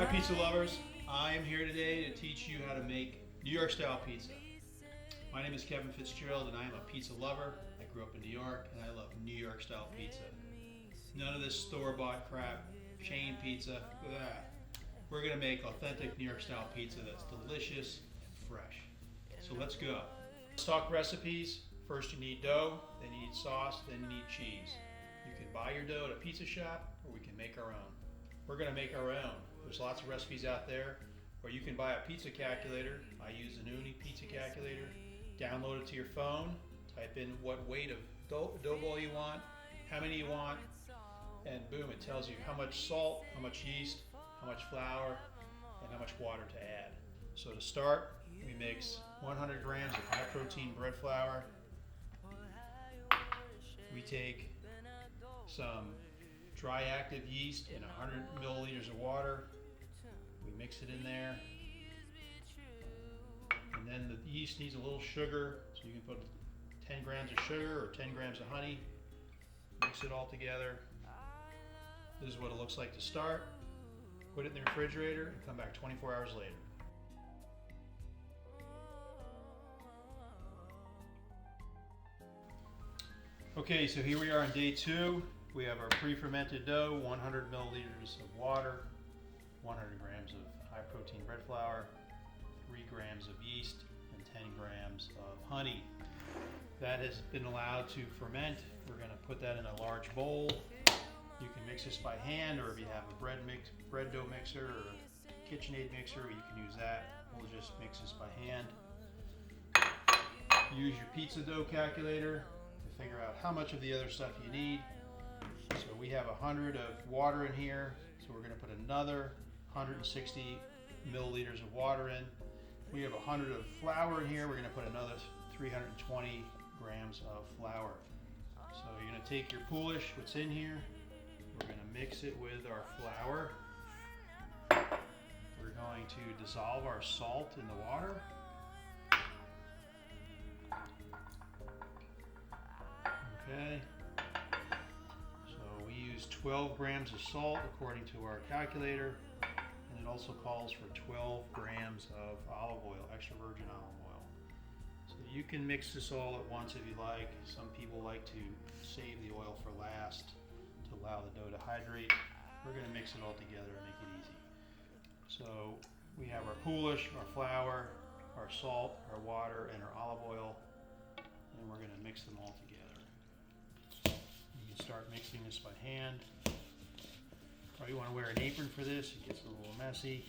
Morning, pizza lovers. I am here today to teach you how to make New York style pizza. My name is Kevin Fitzgerald and I am a pizza lover. I grew up in New York and I love New York style pizza. None of this store-bought crap, chain pizza. We're gonna make authentic New York style pizza that's delicious and fresh. So let's go. Let's talk recipes. First you need dough, then you need sauce, then you need cheese. You can buy your dough at a pizza shop or we can make our own. We're gonna make our own. There's lots of recipes out there, or you can buy a pizza calculator. I use the Uni pizza calculator. Download it to your phone, type in what weight of dough ball you want, how many you want, and boom, it tells you how much salt, how much yeast, how much flour, and how much water to add. So to start, we mix 100 grams of high protein bread flour. We take some dry active yeast in 100 milliliters of water. We mix it in there. And then the yeast needs a little sugar, so you can put 10 grams of sugar or 10 grams of honey. Mix it all together. This is what it looks like to start. Put it in the refrigerator and come back 24 hours later. Okay, so here we are on day 2. We have our pre-fermented dough, 100 milliliters of water, 100 grams of high protein bread flour, 3 grams of yeast, and 10 grams of honey. That has been allowed to ferment. We're going to put that in a large bowl. You can mix this by hand, or if you have a bread dough mixer or a KitchenAid mixer, you can use that. We'll just mix this by hand. Use your pizza dough calculator to figure out how much of the other stuff you need. So we have 100 of water in here, so we're going to put another 160 milliliters of water in. We have 100 of flour in here, we're going to put another 320 grams of flour. So you're going to take your poolish, what's in here, we're going to mix it with our flour. We're going to dissolve our salt in the water. Okay. 12 grams of salt according to our calculator, and it also calls for 12 grams of olive oil, extra virgin olive oil. So you can mix this all at once if you like. Some people like to save the oil for last to allow the dough to hydrate. We're going to mix it all together and make it easy. So we have our poolish, our flour, our salt, our water, and our olive oil, and we're going to mix them all together. Start mixing this by hand. Probably want to wear an apron for this, it gets a little messy.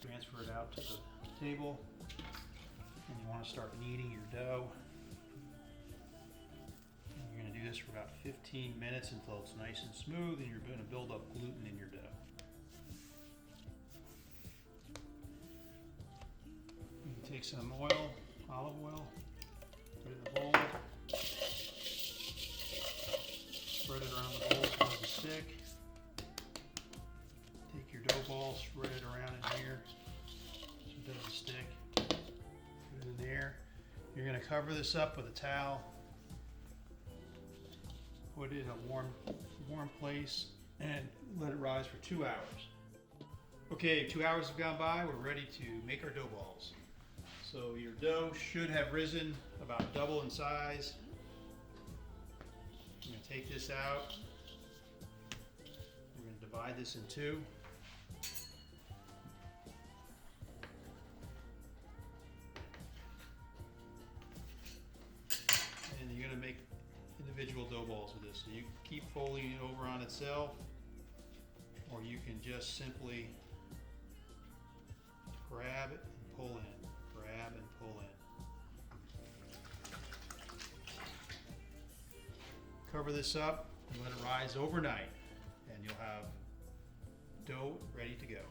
Transfer it out to the table, and you want to start kneading your dough. And you're going to do this for about 15 minutes until it's nice and smooth, and you're going to build up gluten in your dough. You can take some oil, olive oil, put it in the bowl. Spread it around the bowl so it doesn't stick. Take your dough ball, spread it around in here so it doesn't stick. Put it in there. You're going to cover this up with a towel. Put it in a warm place and let it rise for 2 hours. Okay, 2 hours have gone by. We're ready to make our dough balls. So your dough should have risen about double in size. I'm going to take this out. We're going to divide this in 2. And you're going to make individual dough balls with this. So you keep folding it over on itself, or you can just simply grab it and pull in. Grab and pull in. Cover this up and let it rise overnight, and you'll have dough ready to go.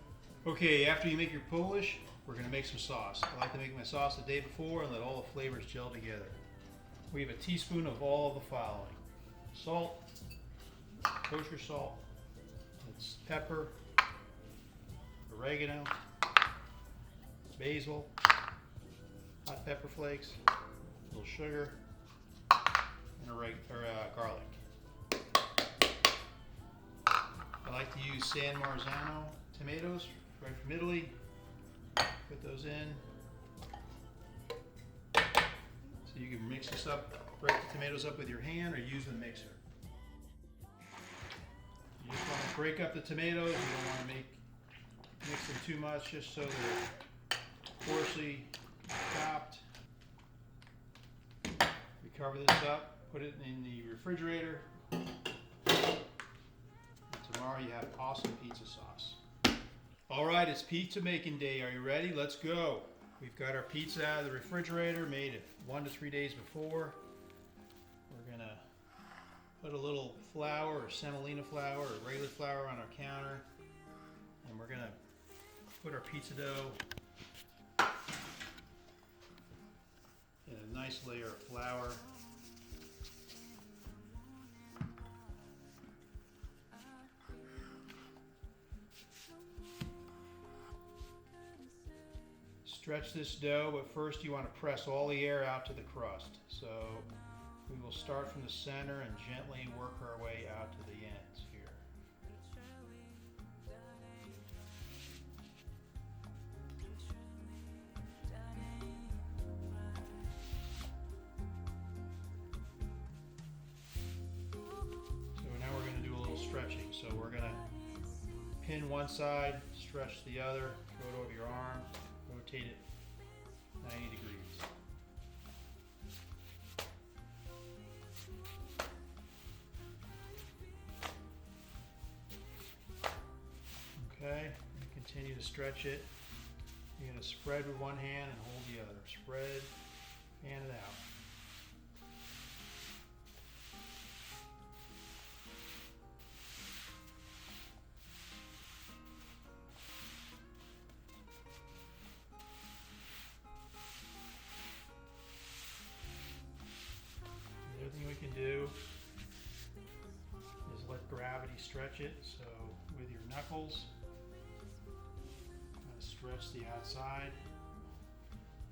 Okay, after you make your poolish, we're going to make some sauce. I like to make my sauce the day before and let all the flavors gel together. We have a teaspoon of all of the following: salt, kosher salt, it's pepper, oregano, basil, hot pepper flakes, a little sugar, and garlic. I like to use San Marzano tomatoes right from Italy. Put those in. So you can mix this up, break the tomatoes up with your hand or use the mixer. You just want to break up the tomatoes. You don't want to mix them too much, just so they're coarsely chopped. We cover this up, put it in the refrigerator. And tomorrow you have awesome pizza sauce. All right, it's pizza making day. Are you ready? Let's go. We've got our pizza out of the refrigerator, made it 1 to 3 days before. We're gonna put a little flour or semolina flour or regular flour on our counter, and we're gonna put our pizza dough in a nice layer of flour. Stretch this dough, but first you want to press all the air out to the crust. So we will start from the center and gently work our way out to the ends here. So now we're going to do a little stretching. So we're going to pin one side, stretch the other, throw it over your arm. Rotate it 90 degrees. Okay, and continue to stretch it. You're going to spread with one hand and hold the other. Spread, fan it out. The other thing we can do is let gravity stretch it. So with your knuckles, stretch the outside,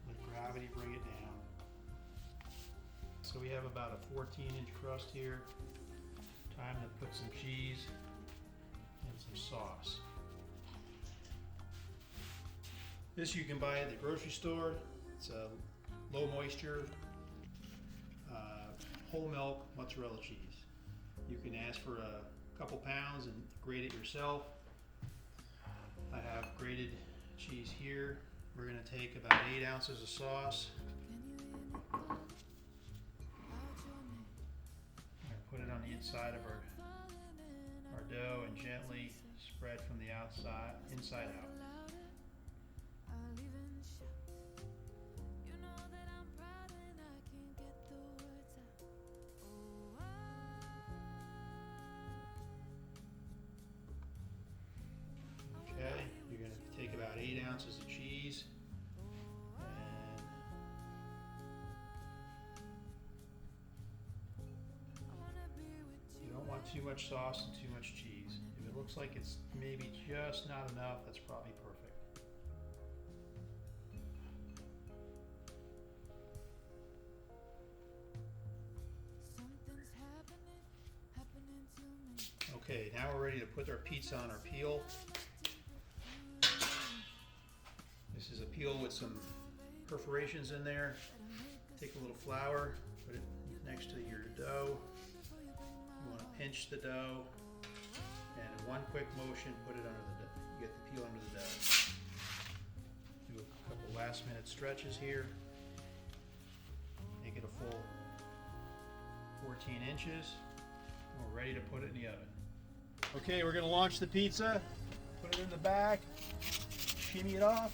let gravity bring it down. So we have about a 14-inch crust here. Time to put some cheese and some sauce. This you can buy at the grocery store. It's a low moisture, whole milk mozzarella cheese. You can ask for a couple pounds and grate it yourself. I have grated cheese here. We're going to take about 8 ounces of sauce. I'm going to put it on the inside of our dough and gently spread from the outside, inside out. Okay, you're going to take about 8 ounces of cheese and you don't want too much sauce and too much cheese. If it looks like it's maybe just not enough, that's probably perfect. Okay, now we're ready to put our pizza on our peel. This is a peel with some perforations in there. Take a little flour, put it next to your dough. You want to pinch the dough, and in one quick motion, put it under the dough. You get the peel under the dough. Do a couple last minute stretches here. Make it a full 14 inches. And we're ready to put it in the oven. Okay, we're going to launch the pizza. Put it in the back. Shimmy it off.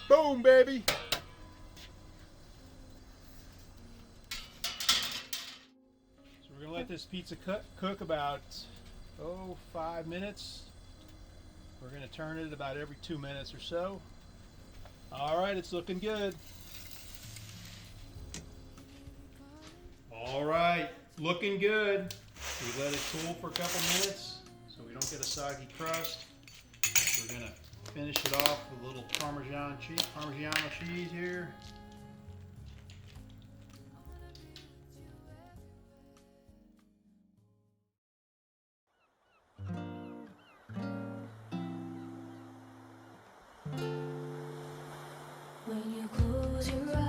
Boom, baby! So we're going to let this pizza cook about 5 minutes. We're going to turn it about every 2 minutes or so. All right, it's looking good. All right, looking good. We let it cool for a couple minutes so we don't get a soggy crust. We're going to finish it off with a little Parmigiano cheese here. close your eyes.